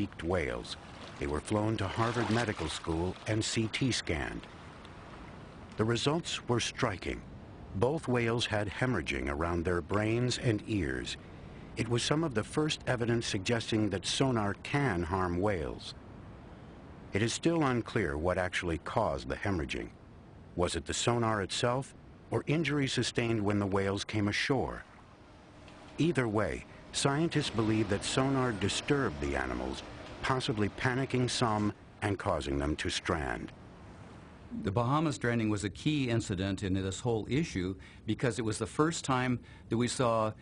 beaked whales. They were flown to Harvard Medical School and CT scanned. The results were striking. Both whales had hemorrhaging around their brains and ears. It was some of the first evidence suggesting that sonar can harm whales. It is still unclear what actually caused the hemorrhaging. Was it the sonar itself, or injuries sustained when the whales came ashore? Either way, scientists believe that sonar disturbed the animals, possibly panicking some and causing them to strand. The Bahamas stranding was a key incident in this whole issue because it was the first time that we saw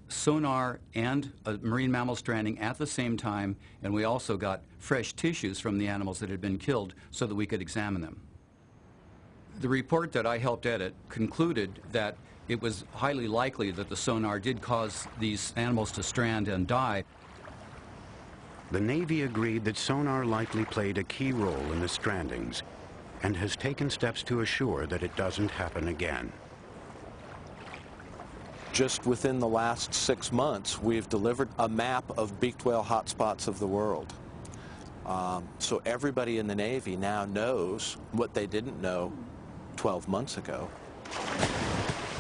sonar and a marine mammal stranding at the same time, and we also got fresh tissues from the animals that had been killed so that we could examine them. The report that I helped edit concluded that it was highly likely that the sonar did cause these animals to strand and die. The Navy agreed that sonar likely played a key role in the strandings and has taken steps to assure that it doesn't happen again. Just within the last 6 months, we've delivered a map of beaked whale hotspots of the world. So everybody in the Navy now knows what they didn't know 12 months ago.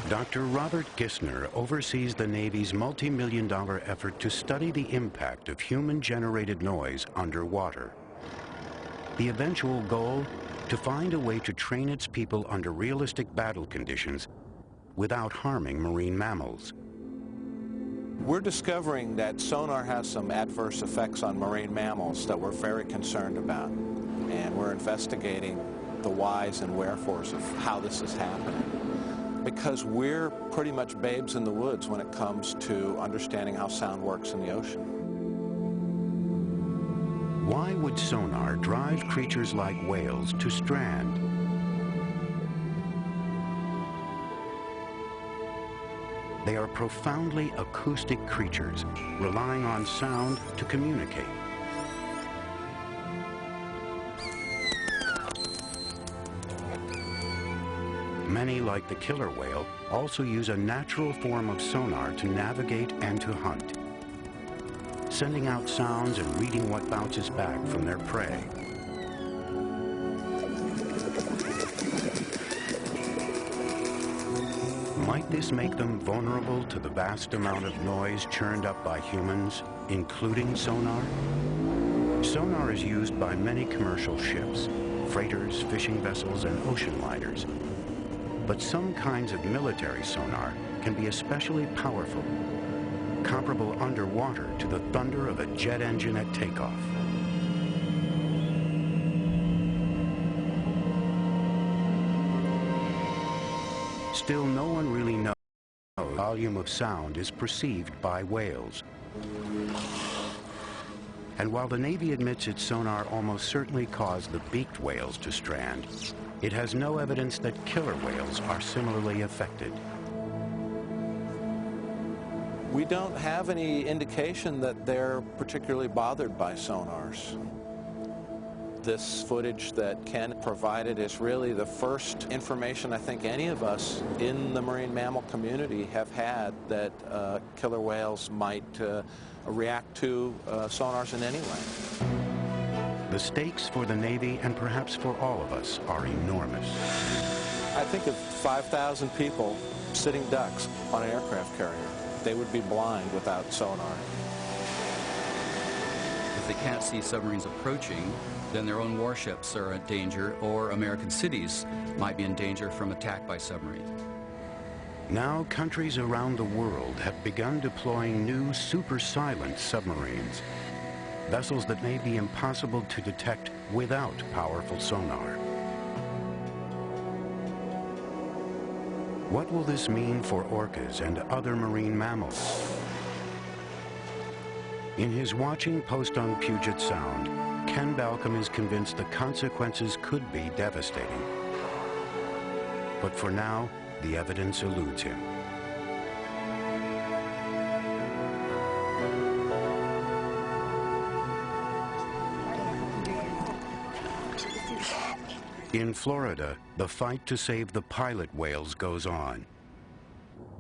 Dr. Robert Gissner oversees the Navy's multi-million-dollar effort to study the impact of human-generated noise underwater. The eventual goal? To find a way to train its people under realistic battle conditions without harming marine mammals. We're discovering that sonar has some adverse effects on marine mammals that we're very concerned about. And we're investigating the whys and wherefores of how this is happening. Because we're pretty much babes in the woods when it comes to understanding how sound works in the ocean. Why would sonar drive creatures like whales to strand? They are profoundly acoustic creatures, relying on sound to communicate. Many, like the killer whale, also use a natural form of sonar to navigate and to hunt, sending out sounds and reading what bounces back from their prey. Might this make them vulnerable to the vast amount of noise churned up by humans, including sonar? Sonar is used by many commercial ships, freighters, fishing vessels, and ocean liners. But some kinds of military sonar can be especially powerful, comparable underwater to the thunder of a jet engine at takeoff. Still, no one really knows how the volume of sound is perceived by whales. And while the Navy admits its sonar almost certainly caused the beaked whales to strand, it has no evidence that killer whales are similarly affected. We don't have any indication that they're particularly bothered by sonars. This footage that Ken provided is really the first information I think any of us in the marine mammal community have had that killer whales might react to sonars in any way. The stakes for the Navy, and perhaps for all of us, are enormous. I think of 5,000 people sitting ducks on an aircraft carrier. They would be blind without sonar. If they can't see submarines approaching, then their own warships are in danger, or American cities might be in danger from attack by submarine. Now, countries around the world have begun deploying new super-silent submarines, vessels that may be impossible to detect without powerful sonar. What will this mean for orcas and other marine mammals? In his Watching post on Puget Sound, Ken Balcom is convinced the consequences could be devastating. But for now, the evidence eludes him. In Florida, the fight to save the pilot whales goes on.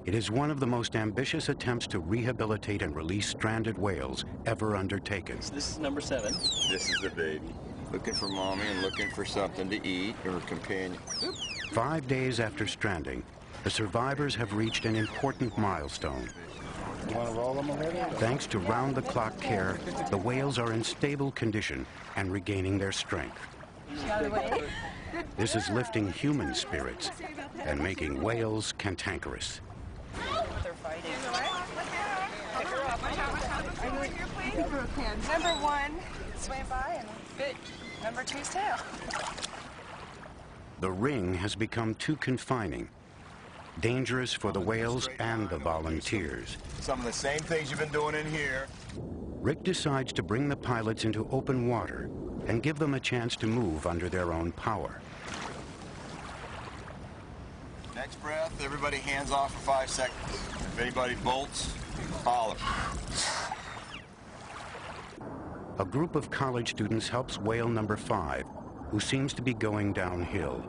It is one of the most ambitious attempts to rehabilitate and release stranded whales ever undertaken. So this is number 7. This is the baby. Looking for mommy and looking for something to eat, or companion. 5 days after stranding, the survivors have reached an important milestone. You want to roll them already? Thanks to round-the-clock care, the whales are in stable condition and regaining their strength. This is lifting human spirits and making whales cantankerous. They're fighting. Number 1 swam by and bit number 2's tail. The ring has become too confining, dangerous for the whales and the volunteers. Some of the same things you've been doing in here. Rick decides to bring the pilots into open water and give them a chance to move under their own power. Next breath, everybody hands off for 5 seconds. If anybody bolts, holler. A group of college students helps whale number 5, who seems to be going downhill.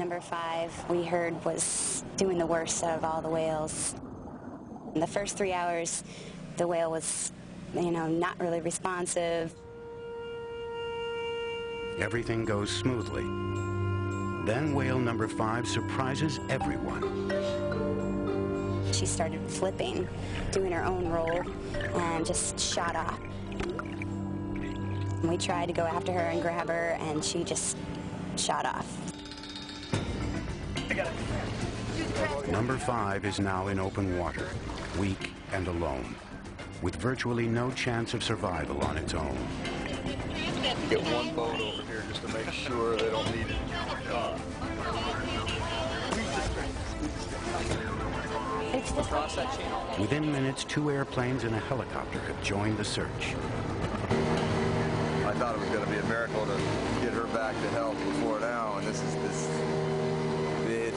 Number 5, we heard, was doing the worst out of all the whales. In the first 3 hours, the whale was, not really responsive. Everything goes smoothly. Then whale number 5 surprises everyone. She started flipping, doing her own roll, and just shot off. We tried to go after her and grab her, and she just shot off. Number 5 is now in open water, weak and alone, with virtually no chance of survival on its own. Get one boat over here just to make sure they don't need it. Across that channel. Within minutes, 2 airplanes and a helicopter have joined the search. I thought it was going to be a miracle to get her back to health before now, and it's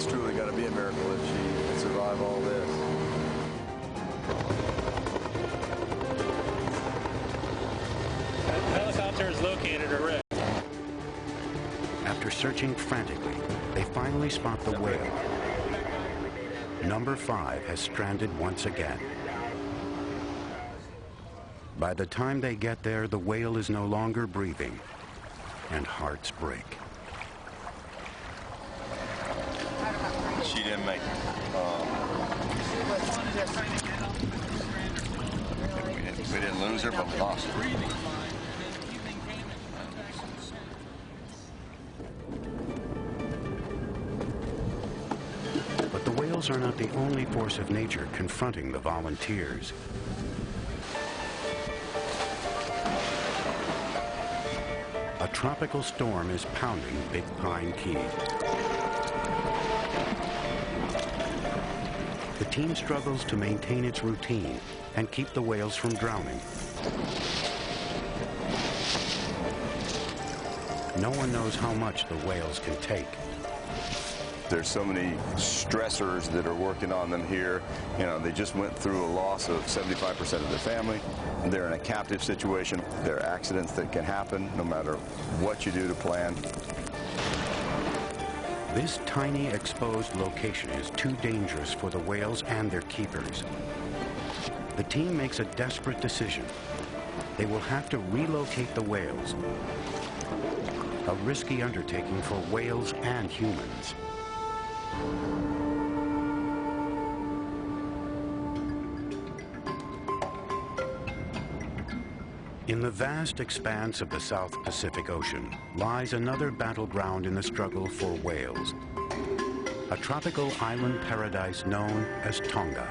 truly going to be a miracle if she can survive all this. The helicopter is located or wrecked. After searching frantically, they finally spot the whale. Number 5 has stranded once again. By the time they get there, the whale is no longer breathing, and hearts break. She didn't make it. We didn't lose her, but we lost her. But the whales are not the only force of nature confronting the volunteers. A tropical storm is pounding Big Pine Key. The team struggles to maintain its routine and keep the whales from drowning. No one knows how much the whales can take. There's so many stressors that are working on them here. They just went through a loss of 75% of their family. They're in a captive situation. There are accidents that can happen no matter what you do to plan. This tiny exposed location is too dangerous for the whales and their keepers. The team makes a desperate decision. They will have to relocate the whales. A risky undertaking for whales and humans. In the vast expanse of the South Pacific Ocean lies another battleground in the struggle for whales. A tropical island paradise known as Tonga.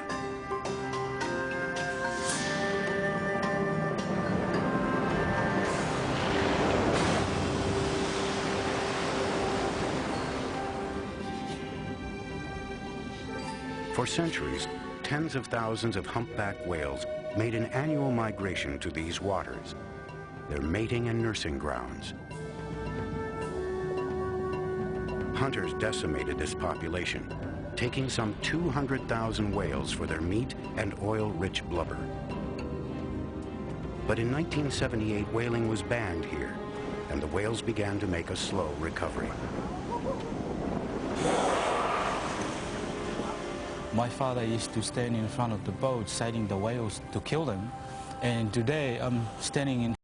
For centuries, tens of thousands of humpback whales made an annual migration to these waters, their mating and nursing grounds. Hunters decimated this population, taking some 200,000 whales for their meat and oil-rich blubber. But in 1978, whaling was banned here, and the whales began to make a slow recovery. My father used to stand in front of the boat sighting the whales to kill them, and today I'm standing in